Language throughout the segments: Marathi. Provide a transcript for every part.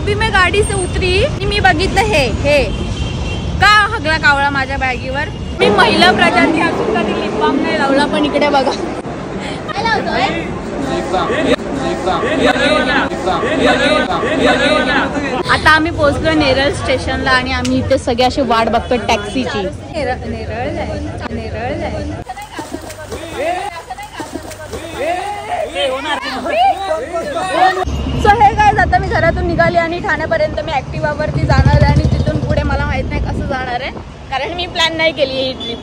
अभी मैं गाडी से उतरी, मी बघितलं हे का हगला कावळा माझ्या बॅगीवर. मी महिला प्रजाती असून कधी लिप बाम नाही लावला, पण इकडे बघा काय लावतोय. आता आम्ही पोहोचलोय नेरळ स्टेशनला आणि आम्ही इथे सगळे अशी वाट बघतोय टॅक्सीची. सो हे गाइस, आता मी घरातून निघाली आणि ठाण्यापर्यंत मी ऍक्टिवावरती जाणार आहे आणि तिथून पुढे मला माहित नाही कसं जाणार आहे, कारण मी प्लॅन नाही केली ही ट्रिप.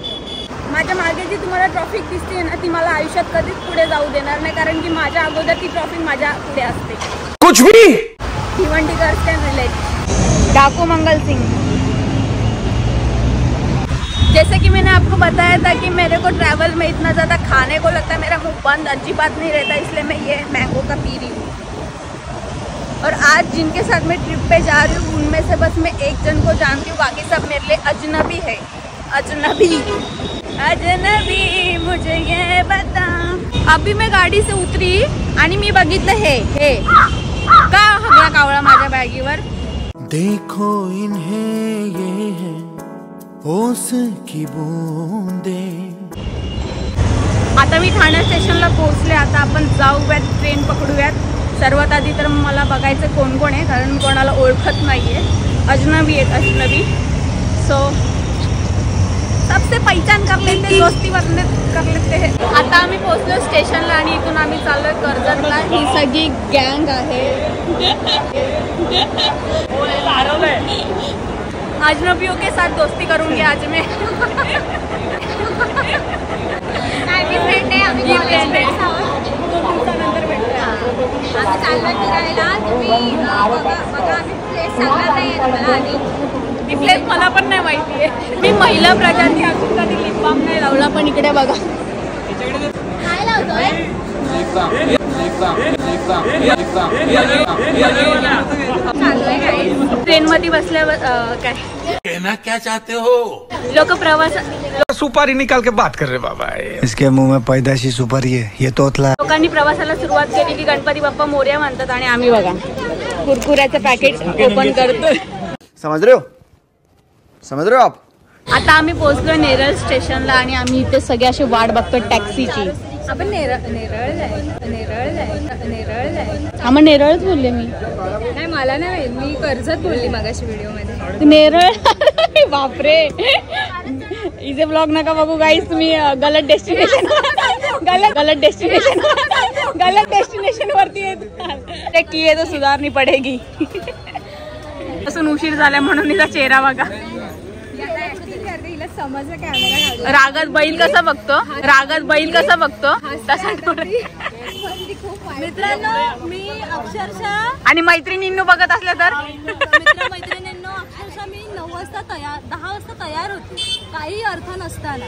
माझ्या मागे जी तुम्हाला ट्रॉफिक दिसते ना, ती मला आयुष्यात कधीच पुढे जाऊ देणार नाही, कारण की माझ्या अगोदर ती ट्रॉफिक माझ्या पुढे असते. कुछ भी भिवंडीकर्स कैन रिलेट. डाकू मंगल सिंह, जैसे कि मैंने आपको बताया था कि मेरे को ट्रैवल में इतना ज़्यादा खाने को लगता है, मेरा मुंह बंद अजीबात नहीं रहता, इसलिए मैं ये मैंगो का पी रही हूँ. और आज जिनके साथ मैं ट्रिप पे जा रही हूँ उनमें से बस मैं एक जन को जानती हूँ, बाकी सब मेरे लिए अजनबी है. अजनबी अजनबी मुझे ये बता. अभी मैं गाडी से उतरी आणि मी बघितलं हे का हगला कावळा माझ्या बॅगीवर. देखो इन्हें ये है ओस की बूंदे. आता मी ठाणे स्टेशनला पोहोचले. आता आपण जाऊयात, ट्रेन पकडूयात. सर्वात आधी तर मला बघायचं कोण कोण आहे, कारण कोणाला ओळखत नाहीये. अजनबी एक अजनबी. सो सबसे पहचान कर लेते, दोस्ती कर लेते हैं. आता आम्ही पोहोचलो स्टेशनला आणि इथून आम्ही चाललोय कर्जतला. ही सगळी गँग आहे. अजनबियों के साथ दोस्ती करूंगी आज मैं. फ्रेंड आहे, आम्ही चाललोय फिरायला. तुम्ही बघा, आम्ही प्लेस सांगणार नाही तुम्हाला आधी. ती प्लेस मला पण नाही माहिती आहे. मी महिला प्रजाती असून कधी लिप बाम नाही लावला, पण इकडे बघा काय लावतोय. ट्रेन मध्ये बसल्यावर काय कहना क्या चाहते हो. लोक प्रवास सुपारी निकाल के बात कर रहे बाबा. इसके मुंह में पैदाशी सुपारी है, ये तोतला. लोकांनी प्रवासाला सुरुवात केली की गणपती बाप्पा मोरया म्हणतात आणि आम्ही बघा कुरकुऱ्याचं पॅकेट ओपन करतोय. समझ रहे हो आप. आता आम्ही पोहोचलोय नेरळ स्टेशनला आणि आम्ही इथे सगळे अशी वाट बघतोय टॅक्सीची. आपण नेरळ हा, मग नेरळच बोलले मी. नाही, मला नाही, मी कर्जत बोलली मगाशी व्हिडिओ मध्ये. नेरळ बापरे. इथे ब्लॉग नका बघू गाईस, तुम्ही गलत डेस्टिनेशन वरती येत की तो सुधारणी पडेगी. असून उशीर झाला म्हणून तिचा चेहरा बघा. रागात बैल कसा बघतो तसा. मित्रांनो, मी अक्षरशः आणि मैत्रिणींनो बघत असल्या तर मैत्रिणींनो अक्षरशः मी 10 वाजता तयार होते, काही अर्थ नसताना.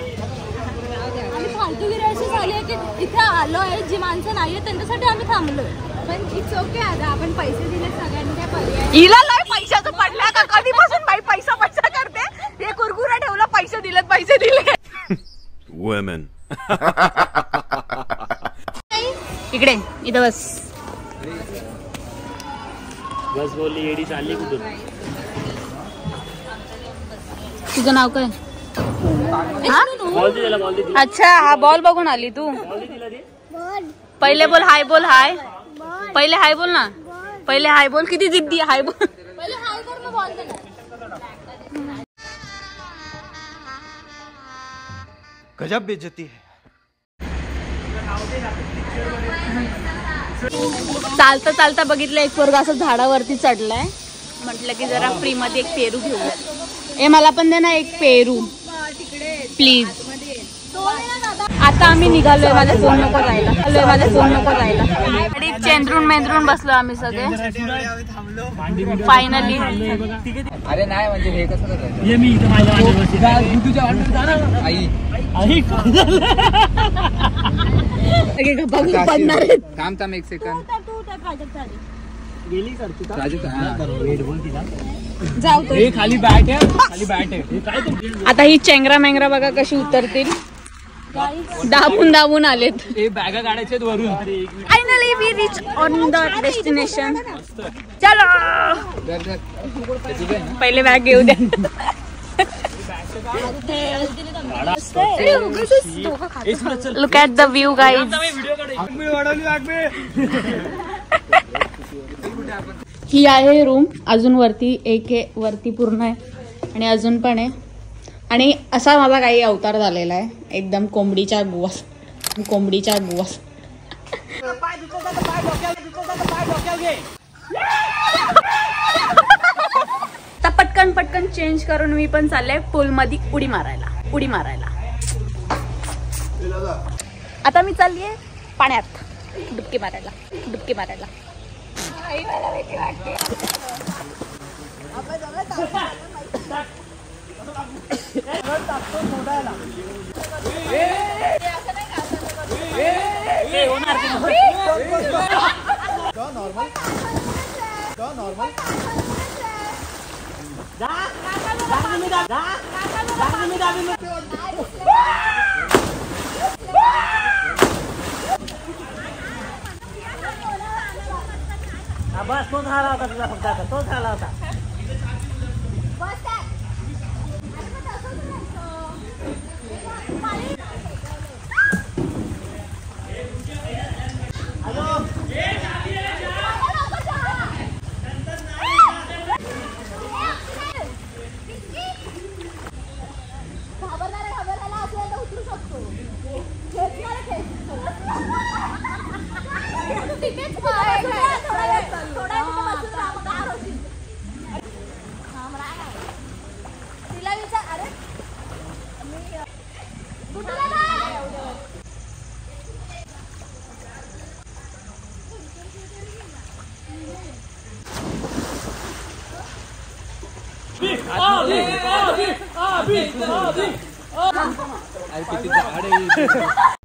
आम्ही फालतूगिरी अशी झाली आहे की इथे आलो आहे, जी माणसं नाहीये त्यांच्यासाठी आम्ही थांबलोय. पण इट्स ओके. आता आपण पैसे दिले सगळ्यांनी, काय पर्याय. हिला लय पैशाचं पडलं का कधीपासून बाई पैसा करते. हे कुरकुरा ठेवला, पैसे दिले. वुमेन. इकडे इथं बस. बोलली येडी चालली कुठून. तुझं नाव काय. अच्छा, हा बॉल बघून आली तू. पहिले बोल हाय. पहिले हाय बोल ना. पहिले हाय बोल. किती जिद्दी हाय बोल. गजब बेइज्जती है. चालता बघितलं एक पोरगा असं झाडावरती चढलाय. म्हटलं की जरा फ्री मध्ये एक पेरू घेऊया. मला पण दे ना एक पेरू प्लीज. आता आम्ही निघालोय. माझा फोन नको राहिला. आणि चेंद्रून बसलो आम्ही सगळे फायनली. अरे नाही म्हणजे हे कसं थांब एक सेकंड. खाली बॅट आहे. आता ही चेंगरा मेंगरा बघा कशी उतरतील. दाबून आलेत. बॅगा काढायचे वरून. Finally we reach on the destination. चलो पहिले बॅग घेऊ द्या. Look at the view guys. ही आहे रूम. अजून वरती एक आहे, वरती पूर्ण आहे आणि अजून पण आहे. आणि असा माझा काही अवतार झालेला आहे एकदम कोंबडीच्या गुवास. आता पटकन चेंज करून मी पण चालले पूल मध्ये उडी मारायला. आता मी चाललीये पाण्यात डुबकी मारायला. बस तो झाला होता तुला फक्त आता तो झाला होता. किती झाड आहे.